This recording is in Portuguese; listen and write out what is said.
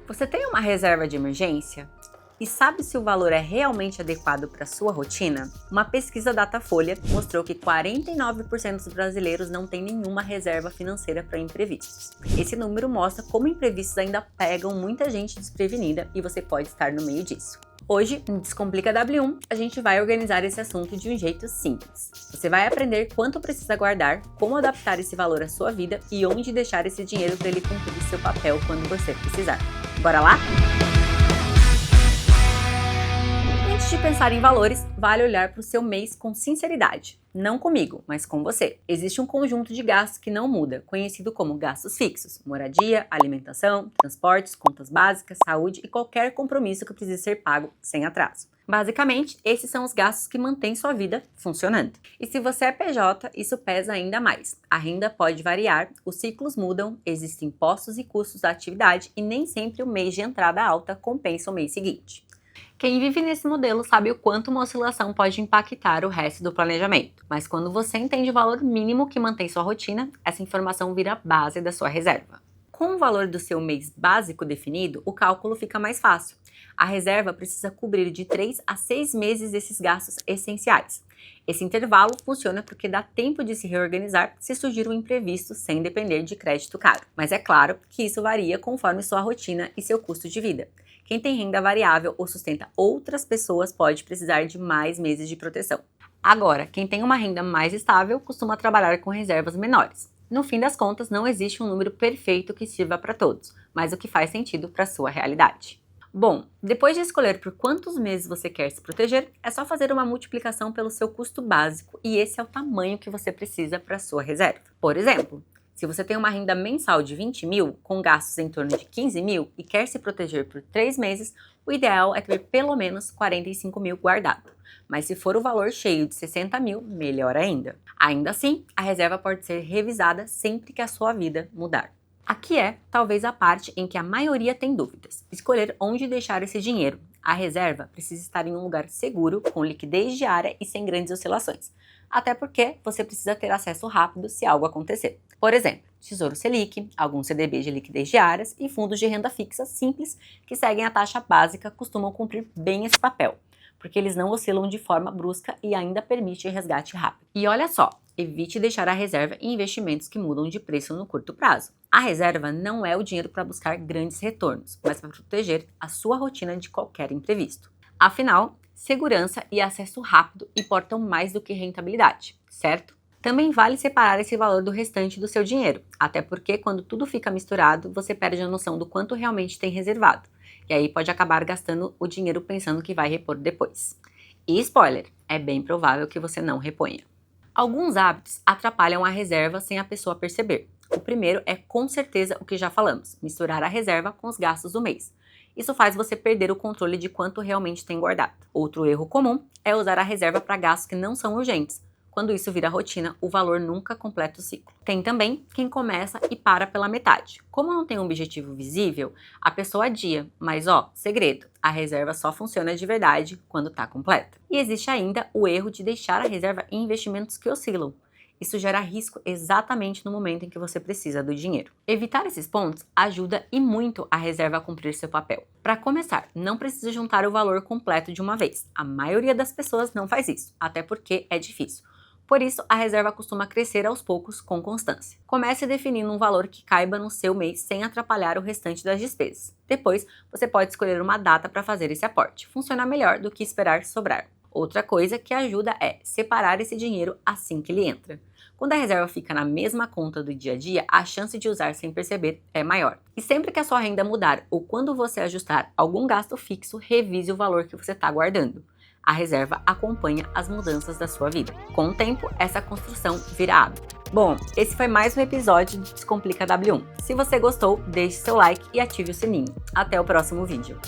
Você tem uma reserva de emergência? E sabe se o valor é realmente adequado para a sua rotina? Uma pesquisa Datafolha mostrou que 49% dos brasileiros não têm nenhuma reserva financeira para imprevistos. Esse número mostra como imprevistos ainda pegam muita gente desprevenida e você pode estar no meio disso. Hoje, no Descomplica W1, a gente vai organizar esse assunto de um jeito simples. Você vai aprender quanto precisa guardar, como adaptar esse valor à sua vida e onde deixar esse dinheiro para ele cumprir seu papel quando você precisar. Bora lá? Antes de pensar em valores, vale olhar para o seu mês com sinceridade. Não comigo, mas com você. Existe um conjunto de gastos que não muda, conhecido como gastos fixos: moradia, alimentação, transportes, contas básicas, saúde e qualquer compromisso que precise ser pago sem atraso. Basicamente, esses são os gastos que mantêm sua vida funcionando. E se você é PJ, isso pesa ainda mais. A renda pode variar, os ciclos mudam, existem impostos e custos da atividade e nem sempre o mês de entrada alta compensa o mês seguinte. Quem vive nesse modelo sabe o quanto uma oscilação pode impactar o resto do planejamento, mas quando você entende o valor mínimo que mantém sua rotina, essa informação vira a base da sua reserva. Com o valor do seu mês básico definido, o cálculo fica mais fácil. A reserva precisa cobrir de 3 a 6 meses desses gastos essenciais. Esse intervalo funciona porque dá tempo de se reorganizar se surgir um imprevisto sem depender de crédito caro. Mas é claro que isso varia conforme sua rotina e seu custo de vida. Quem tem renda variável ou sustenta outras pessoas pode precisar de mais meses de proteção. Agora, quem tem uma renda mais estável costuma trabalhar com reservas menores. No fim das contas, não existe um número perfeito que sirva para todos, mas o que faz sentido para a sua realidade. Bom, depois de escolher por quantos meses você quer se proteger, é só fazer uma multiplicação pelo seu custo básico e esse é o tamanho que você precisa para a sua reserva. Por exemplo, se você tem uma renda mensal de 20 mil, com gastos em torno de 15 mil e quer se proteger por 3 meses, o ideal é ter pelo menos 45 mil guardado. Mas se for o valor cheio de 60 mil, melhor ainda. Ainda assim, a reserva pode ser revisada sempre que a sua vida mudar. Aqui é, talvez, a parte em que a maioria tem dúvidas. Escolher onde deixar esse dinheiro. A reserva precisa estar em um lugar seguro, com liquidez diária e sem grandes oscilações. Até porque você precisa ter acesso rápido se algo acontecer. Por exemplo, Tesouro Selic, alguns CDBs de liquidez diárias e fundos de renda fixa simples que seguem a taxa básica costumam cumprir bem esse papel, porque eles não oscilam de forma brusca e ainda permitem resgate rápido. E olha só, evite deixar a reserva em investimentos que mudam de preço no curto prazo. A reserva não é o dinheiro para buscar grandes retornos, mas para proteger a sua rotina de qualquer imprevisto. Afinal, segurança e acesso rápido importam mais do que rentabilidade, certo? Também vale separar esse valor do restante do seu dinheiro, até porque quando tudo fica misturado, você perde a noção do quanto realmente tem reservado, e aí pode acabar gastando o dinheiro pensando que vai repor depois. E spoiler, é bem provável que você não reponha. Alguns hábitos atrapalham a reserva sem a pessoa perceber. O primeiro é com certeza o que já falamos, misturar a reserva com os gastos do mês. Isso faz você perder o controle de quanto realmente tem guardado. Outro erro comum é usar a reserva para gastos que não são urgentes. Quando isso vira rotina, o valor nunca completa o ciclo. Tem também quem começa e para pela metade. Como não tem um objetivo visível, a pessoa adia, mas segredo, a reserva só funciona de verdade quando está completa. E existe ainda o erro de deixar a reserva em investimentos que oscilam. Isso gera risco exatamente no momento em que você precisa do dinheiro. Evitar esses pontos ajuda e muito a reserva a cumprir seu papel. Para começar, não precisa juntar o valor completo de uma vez. A maioria das pessoas não faz isso, até porque é difícil. Por isso, a reserva costuma crescer aos poucos com constância. Comece definindo um valor que caiba no seu mês sem atrapalhar o restante das despesas. Depois, você pode escolher uma data para fazer esse aporte. Funciona melhor do que esperar sobrar. Outra coisa que ajuda é separar esse dinheiro assim que ele entra. Quando a reserva fica na mesma conta do dia a dia, a chance de usar sem perceber é maior. E sempre que a sua renda mudar ou quando você ajustar algum gasto fixo, revise o valor que você está guardando. A reserva acompanha as mudanças da sua vida. Com o tempo, essa construção vira hábito. Bom, esse foi mais um episódio do Descomplica W1. Se você gostou, deixe seu like e ative o sininho. Até o próximo vídeo.